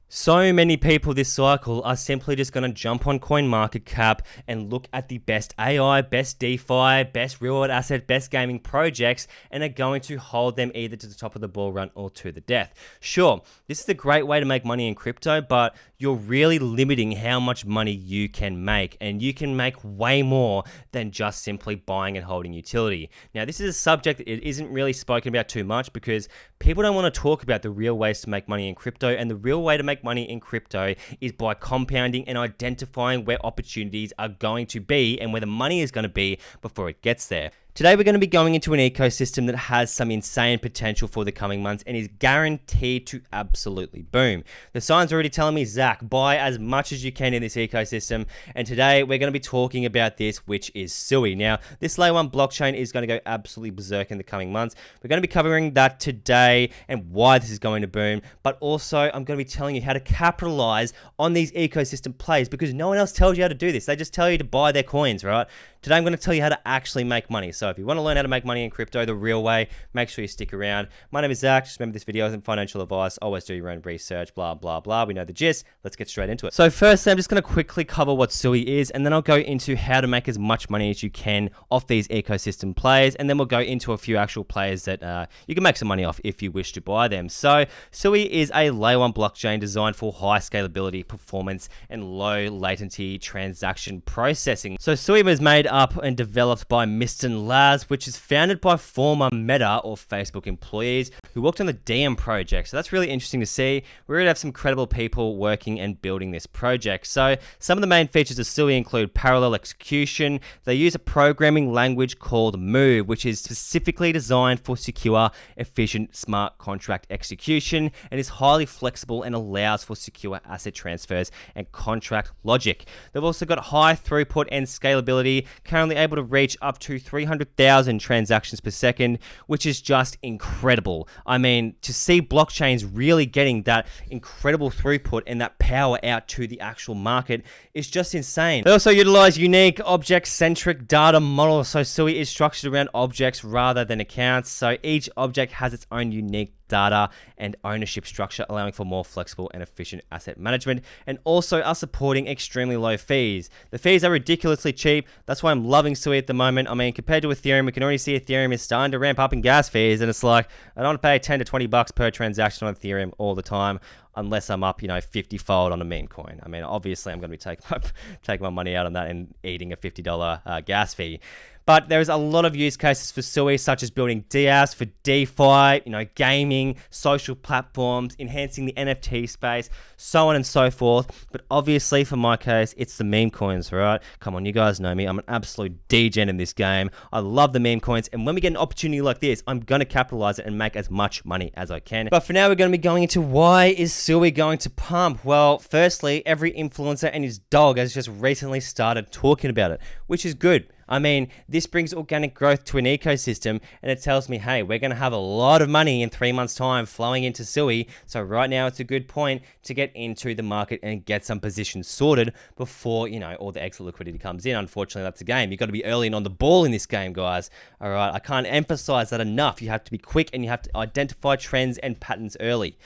So many people this cycle are simply just going to jump on CoinMarketCap and look at the best AI, best DeFi, best real-world asset, best gaming projects, and are going to hold them either to the top of the bull run or to the death. Sure, this is a great way to make money in crypto, but you're really limiting how much money you can make, and you can make way more than just simply buying and holding utility. Now, this is a subject that it isn't really spoken about too much because people don't want to talk about the real ways to make money in crypto, and the real way to make money in crypto is by compounding and identifying where opportunities are going to be and where the money is going to be before it gets there. Today, we're going to be going into an ecosystem that has some insane potential for the coming months and is guaranteed to absolutely boom. The signs are already telling me, Zach, buy as much as you can in this ecosystem. And today, we're going to be talking about this, which is SUI. Now, this layer 1 blockchain is going to go absolutely berserk in the coming months. We're going to be covering that today and why this is going to boom. But also, I'm going to be telling you how to capitalize on these ecosystem plays because no one else tells you how to do this. They just tell you to buy their coins, right? Today, I'm going to tell you how to actually make money. So if you want to learn how to make money in crypto the real way, make sure you stick around. My name is Zach. Just remember this video isn't financial advice. Always do your own research, blah, blah, blah. We know the gist. Let's get straight into it. So firstly, I'm just going to quickly cover what SUI is, and then I'll go into how to make as much money as you can off these ecosystem plays, and then we'll go into a few actual players that you can make some money off if you wish to buy them. So SUI is a layer 1 blockchain designed for high scalability, performance, and low latency transaction processing. So SUI was made up and developed by Miston Labs, which is founded by former Meta or Facebook employees who worked on the DM project. So that's really interesting to see. We really have some credible people working and building this project. So some of the main features of SUI include parallel execution. They use a programming language called Move, which is specifically designed for secure, efficient, smart contract execution and is highly flexible and allows for secure asset transfers and contract logic. They've also got high throughput and scalability, currently able to reach up to 300,000 transactions per second, which is just incredible. I mean, to see blockchains really getting that incredible throughput and that power out to the actual market is just insane. They also utilize unique object-centric data models, so SUI is structured around objects rather than accounts, so each object has its own unique data and ownership structure, allowing for more flexible and efficient asset management, and also are supporting extremely low fees. The fees are ridiculously cheap. That's why I'm loving SUI at the moment. I mean, compared to Ethereum, we can already see Ethereum is starting to ramp up in gas fees, and it's like, I don't want to pay 10 to 20 bucks per transaction on Ethereum all the time, unless I'm up, 50-fold on a memecoin. I mean, obviously, I'm going to be taking my money out on that and eating a $50 gas fee. But there's a lot of use cases for SUI, such as building DApps for DeFi, gaming, social platforms, enhancing the NFT space, so on and so forth. But obviously, for my case, it's the meme coins, right? Come on, you guys know me. I'm an absolute degen in this game. I love the meme coins. And when we get an opportunity like this, I'm going to capitalize it and make as much money as I can. But for now, we're going to be going into why is SUI going to pump? Well, firstly, every influencer and his dog has just recently started talking about it, which is good. I mean, this brings organic growth to an ecosystem, and it tells me, hey, we're going to have a lot of money in 3 months' time flowing into SUI. So right now, it's a good point to get into the market and get some positions sorted before, all the exit liquidity comes in. Unfortunately, that's a game. You've got to be early and on the ball in this game, guys. All right, I can't emphasize that enough. You have to be quick, and you have to identify trends and patterns early.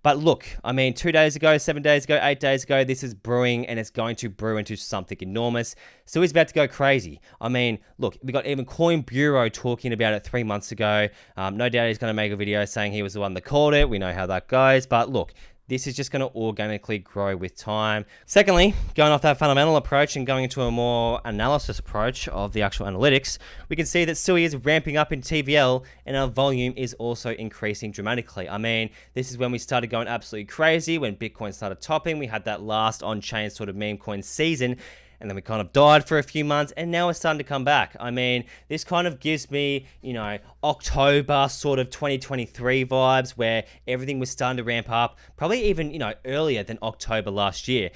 But look, I mean, 2 days ago, 7 days ago, 8 days ago, this is brewing, and it's going to brew into something enormous. So he's about to go crazy. I mean, look, we got even Coin Bureau talking about it 3 months ago. No doubt he's going to make a video saying he was the one that called it. We know how that goes. But look, this is just going to organically grow with time. Secondly, going off that fundamental approach and going into a more analysis approach of the actual analytics, we can see that SUI is ramping up in TVL and our volume is also increasing dramatically. I mean, this is when we started going absolutely crazy, when Bitcoin started topping. We had that last on-chain sort of meme coin season, and then we kind of died for a few months, and now it's starting to come back. I mean, this kind of gives me, October sort of 2023 vibes where everything was starting to ramp up, probably even, earlier than October last year.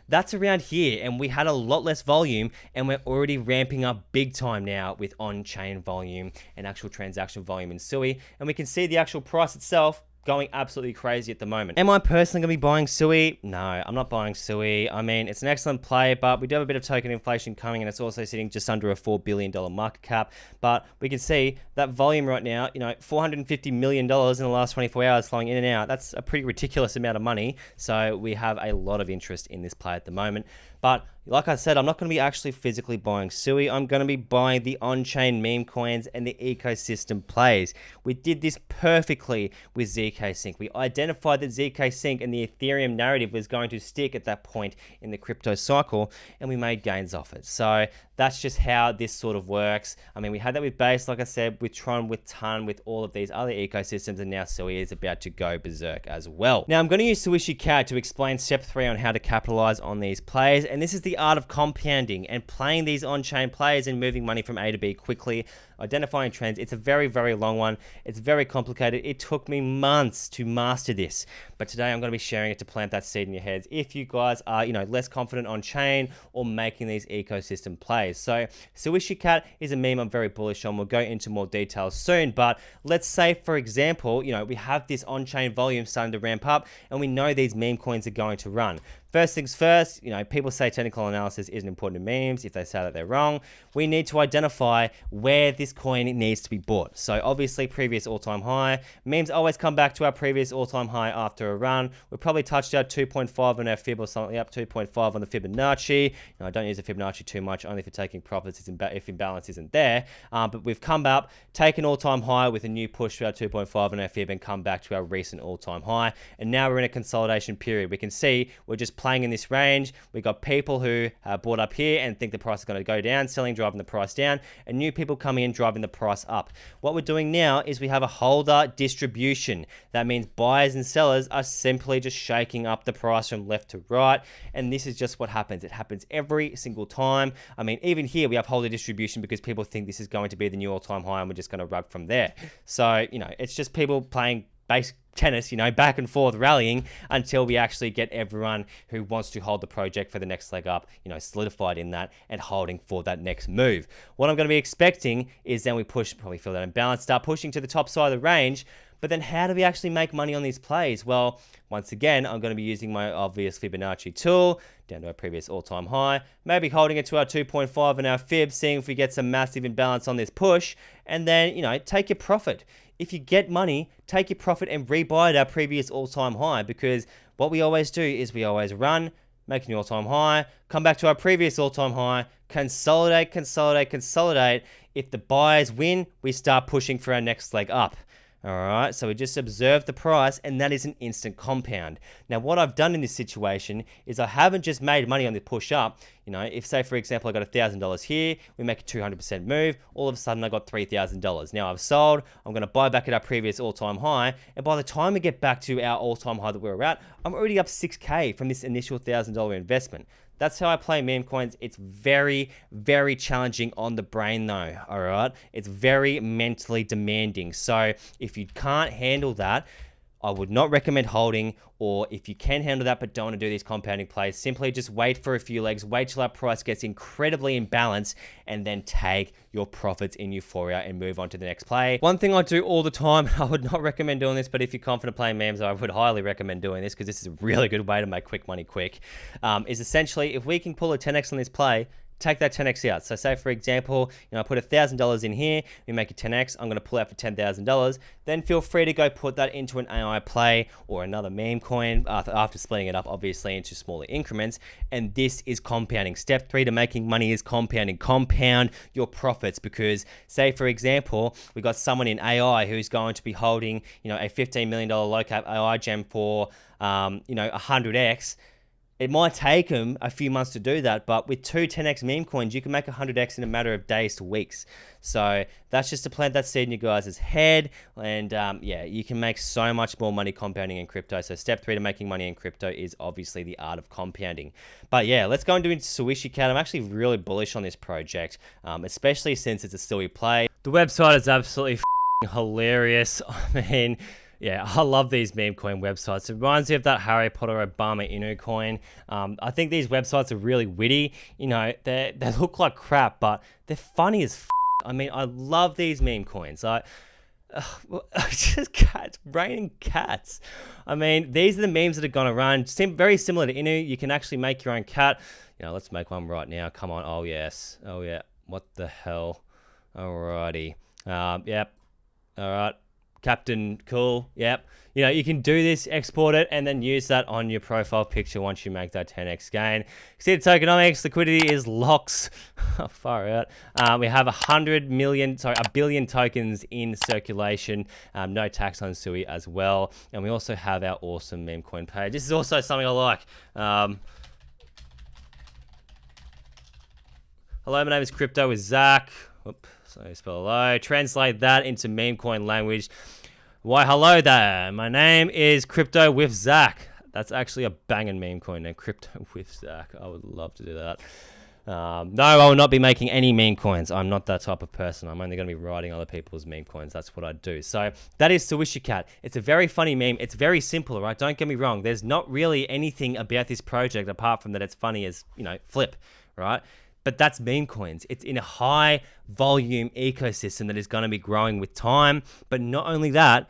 That's around here, and we had a lot less volume, and we're already ramping up big time now with on-chain volume and actual transaction volume in SUI, and we can see the actual price itself going absolutely crazy at the moment. Am I personally going to be buying SUI? No, I'm not buying SUI. I mean, it's an excellent play, but we do have a bit of token inflation coming, and it's also sitting just under a $4 billion market cap. But we can see that volume right now, $450 million in the last 24 hours flowing in and out. That's a pretty ridiculous amount of money. So we have a lot of interest in this play at the moment. But like I said, I'm not going to be actually physically buying SUI. I'm going to be buying the on-chain meme coins and the ecosystem plays. We did this perfectly with ZK Sync. We identified that ZK Sync and the Ethereum narrative was going to stick at that point in the crypto cycle, and we made gains off it. So that's just how this sort of works. I mean, we had that with Base, like I said, with Tron, with Ton, with all of these other ecosystems, and now SUI is about to go berserk as well. Now, I'm going to use SuishiCat to explain step 3 on how to capitalize on these plays, and this is the art of compounding and playing these on-chain plays and moving money from A to B quickly, identifying trends. It's a very, very long one. It's very complicated. It took me months to master this, but today I'm going to be sharing it to plant that seed in your heads if you guys are, less confident on chain or making these ecosystem plays. So SuishiCat is a meme I'm very bullish on. We'll go into more details soon, but let's say, for example, we have this on-chain volume starting to ramp up, and we know these meme coins are going to run. First things first, people say technical analysis isn't important to memes. If they say that, they're wrong. We need to identify where this coin needs to be bought. So obviously previous all-time high. Memes always come back to our previous all-time high after a run. We probably touched our 2.5 on our Fib or something, up 2.5 on the Fibonacci. I don't use the Fibonacci too much, only for taking profits if imbalance isn't there. But we've come up, taken all-time high with a new push to our 2.5 on our Fib and come back to our recent all-time high. And now we're in a consolidation period. We can see we're just playing in this range. We got people who bought up here and think the price is going to go down, selling, driving the price down, and new people coming in, driving the price up. What we're doing now is we have a holder distribution. That means buyers and sellers are simply just shaking up the price from left to right, and this is just what happens. It happens every single time. I mean, even here we have holder distribution because people think this is going to be the new all-time high and we're just going to rug from there. So, it's just people playing base tennis, back and forth rallying until we actually get everyone who wants to hold the project for the next leg up, solidified in that and holding for that next move. What I'm going to be expecting is then we push, probably feel that imbalance, start pushing to the top side of the range. But then how do we actually make money on these plays? Well, once again, I'm going to be using my obvious Fibonacci tool down to our previous all-time high, maybe holding it to our 2.5 and our Fib, seeing if we get some massive imbalance on this push, and then, take your profit. If you get money, take your profit and rebuy at our previous all-time high, because what we always do is we always run, make a new all-time high, come back to our previous all-time high, consolidate, consolidate, consolidate. If the buyers win, we start pushing for our next leg up. All right, so we just observe the price, and that is an instant compound. Now, what I've done in this situation is I haven't just made money on the push up. If, say, for example, I got $1,000 here, we make a 200% move, all of a sudden I got $3,000. Now I've sold, I'm going to buy back at our previous all-time high, and by the time we get back to our all-time high that we were at, I'm already up 6K from this initial $1,000 investment. That's how I play meme coins. It's very, very challenging on the brain though, all right? It's very mentally demanding. So if you can't handle that, I would not recommend holding, or if you can handle that but don't want to do these compounding plays, simply just wait for a few legs, wait till our price gets incredibly imbalanced, and then take your profits in euphoria and move on to the next play. One thing I do all the time, I would not recommend doing this, but if you're confident playing memes, I would highly recommend doing this because this is a really good way to make quick money quick, is essentially if we can pull a 10x on this play, take that 10x out. So say, for example, I put $1,000 in here, we make a 10x, I'm going to pull out for $10,000, then feel free to go put that into an AI play or another meme coin after splitting it up, obviously, into smaller increments. And this is compounding. Step 3 to making money is compounding. Compound your profits because, say, for example, we got someone in AI who's going to be holding, a $15 million low cap AI gem for, 100x. It might take them a few months to do that, but with 2 10x meme coins, you can make 100x in a matter of days to weeks. So that's just to plant that seed in your guys' head. And you can make so much more money compounding in crypto. So step 3 to making money in crypto is obviously the art of compounding. But yeah, let's go and do SuishiCat. I'm actually really bullish on this project, especially since it's a SUI play. The website is absolutely hilarious. I mean, yeah, I love these meme coin websites. It reminds me of that Harry Potter Obama Inu coin. I think these websites are really witty. They look like crap, but they're funny as I mean, I love these meme coins. Well, just cats, raining cats. I mean, these are the memes that are going around. Very similar to Inu. You can actually make your own cat. Let's make one right now. Come on. Oh, yes. Oh, yeah. What the hell? Alrighty. Yep. All right. Captain, cool. Yep. You can do this, export it, and then use that on your profile picture once you make that 10x gain. See the tokenomics, liquidity is locks. Far out. We have 1 billion tokens in circulation. No tax on SUI as well. And we also have our awesome meme coin page. This is also something I like. Hello, my name is cryptowithzach. So spell hello. Translate that into meme coin language. Why, hello there. My name is cryptowithzach. That's actually a banging meme coin name, cryptowithzach. I would love to do that. No, I will not be making any meme coins. I'm not that type of person. I'm only going to be writing other people's meme coins. That's what I do. So that is SuishiCat. It's a very funny meme. It's very simple, right? Don't get me wrong. There's not really anything about this project apart from that it's funny as, flip, right? But that's meme coins. It's in a high volume ecosystem that is going to be growing with time. But not only that,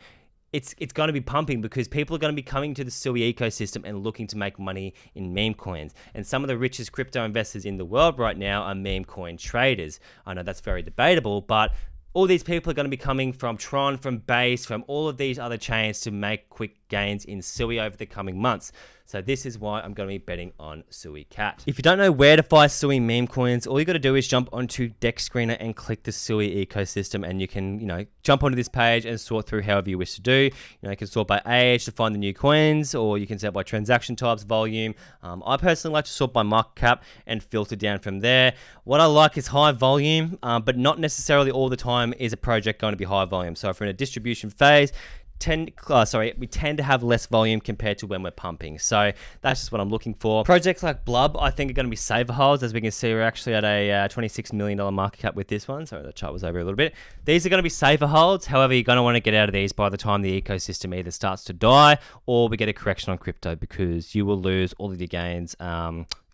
it's going to be pumping because people are going to be coming to the SUI ecosystem and looking to make money in meme coins. And some of the richest crypto investors in the world right now are meme coin traders. I know that's very debatable, but all these people are going to be coming from Tron, from Base, from all of these other chains to make quick gains in SUI over the coming months. So this is why I'm going to be betting on SuishiCat. If you don't know where to buy SUI meme coins, all you got to do is jump onto Deck Screener and click the SUI ecosystem, and you can, jump onto this page and sort through however you wish to do. You can sort by age to find the new coins, or you can set by transaction types, volume. I personally like to sort by market cap and filter down from there. What I like is high volume, but not necessarily all the time is a project going to be high volume. So if we're in a distribution phase, we tend to have less volume compared to when we're pumping. So that's just what I'm looking for. Projects like Blub, I think, are going to be safer holds. As we can see, we're actually at a $26 million market cap with this one. Sorry, the chart was over a little bit. These are going to be safer holds. However, you're going to want to get out of these by the time the ecosystem either starts to die or we get a correction on crypto, because you will lose all of your gains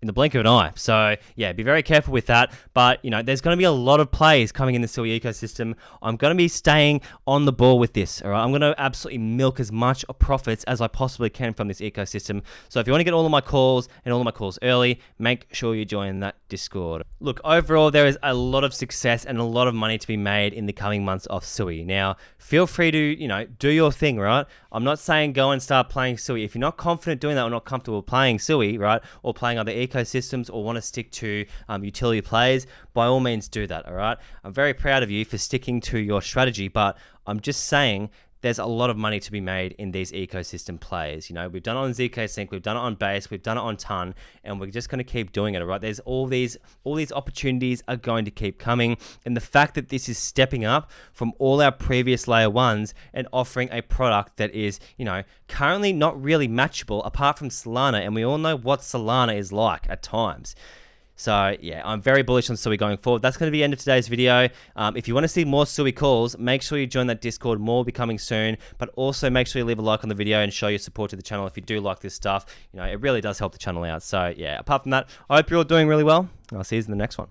in the blink of an eye. So yeah, be very careful with that. But there's going to be a lot of plays coming in the SUI ecosystem. I'm going to be staying on the ball with this. All right, I'm going to absolutely milk as much profits as I possibly can from this ecosystem. So if you want to get all of my calls and all of my calls early, make sure you join that Discord. Look, overall, there is a lot of success and a lot of money to be made in the coming months of SUI. Now, feel free to, do your thing, right? I'm not saying go and start playing SUI. If you're not confident doing that or not comfortable playing SUI, right, or playing other ecosystems, or want to stick to utility plays, by all means do that, all right? I'm very proud of you for sticking to your strategy, but I'm just saying there's a lot of money to be made in these ecosystem plays. We've done it on ZK Sync, we've done it on Base, we've done it on Ton, and we're just going to keep doing it, all right? There's all these opportunities are going to keep coming, and the fact that this is stepping up from all our previous layer ones and offering a product that is, currently not really matchable apart from Solana, and we all know what Solana is like at times. So yeah, I'm very bullish on SUI going forward. That's going to be the end of today's video. If you want to see more SUI calls, make sure you join that Discord. More will be coming soon, but also make sure you leave a like on the video and show your support to the channel if you do like this stuff. It really does help the channel out. So yeah, apart from that, I hope you're all doing really well. I'll see you in the next one.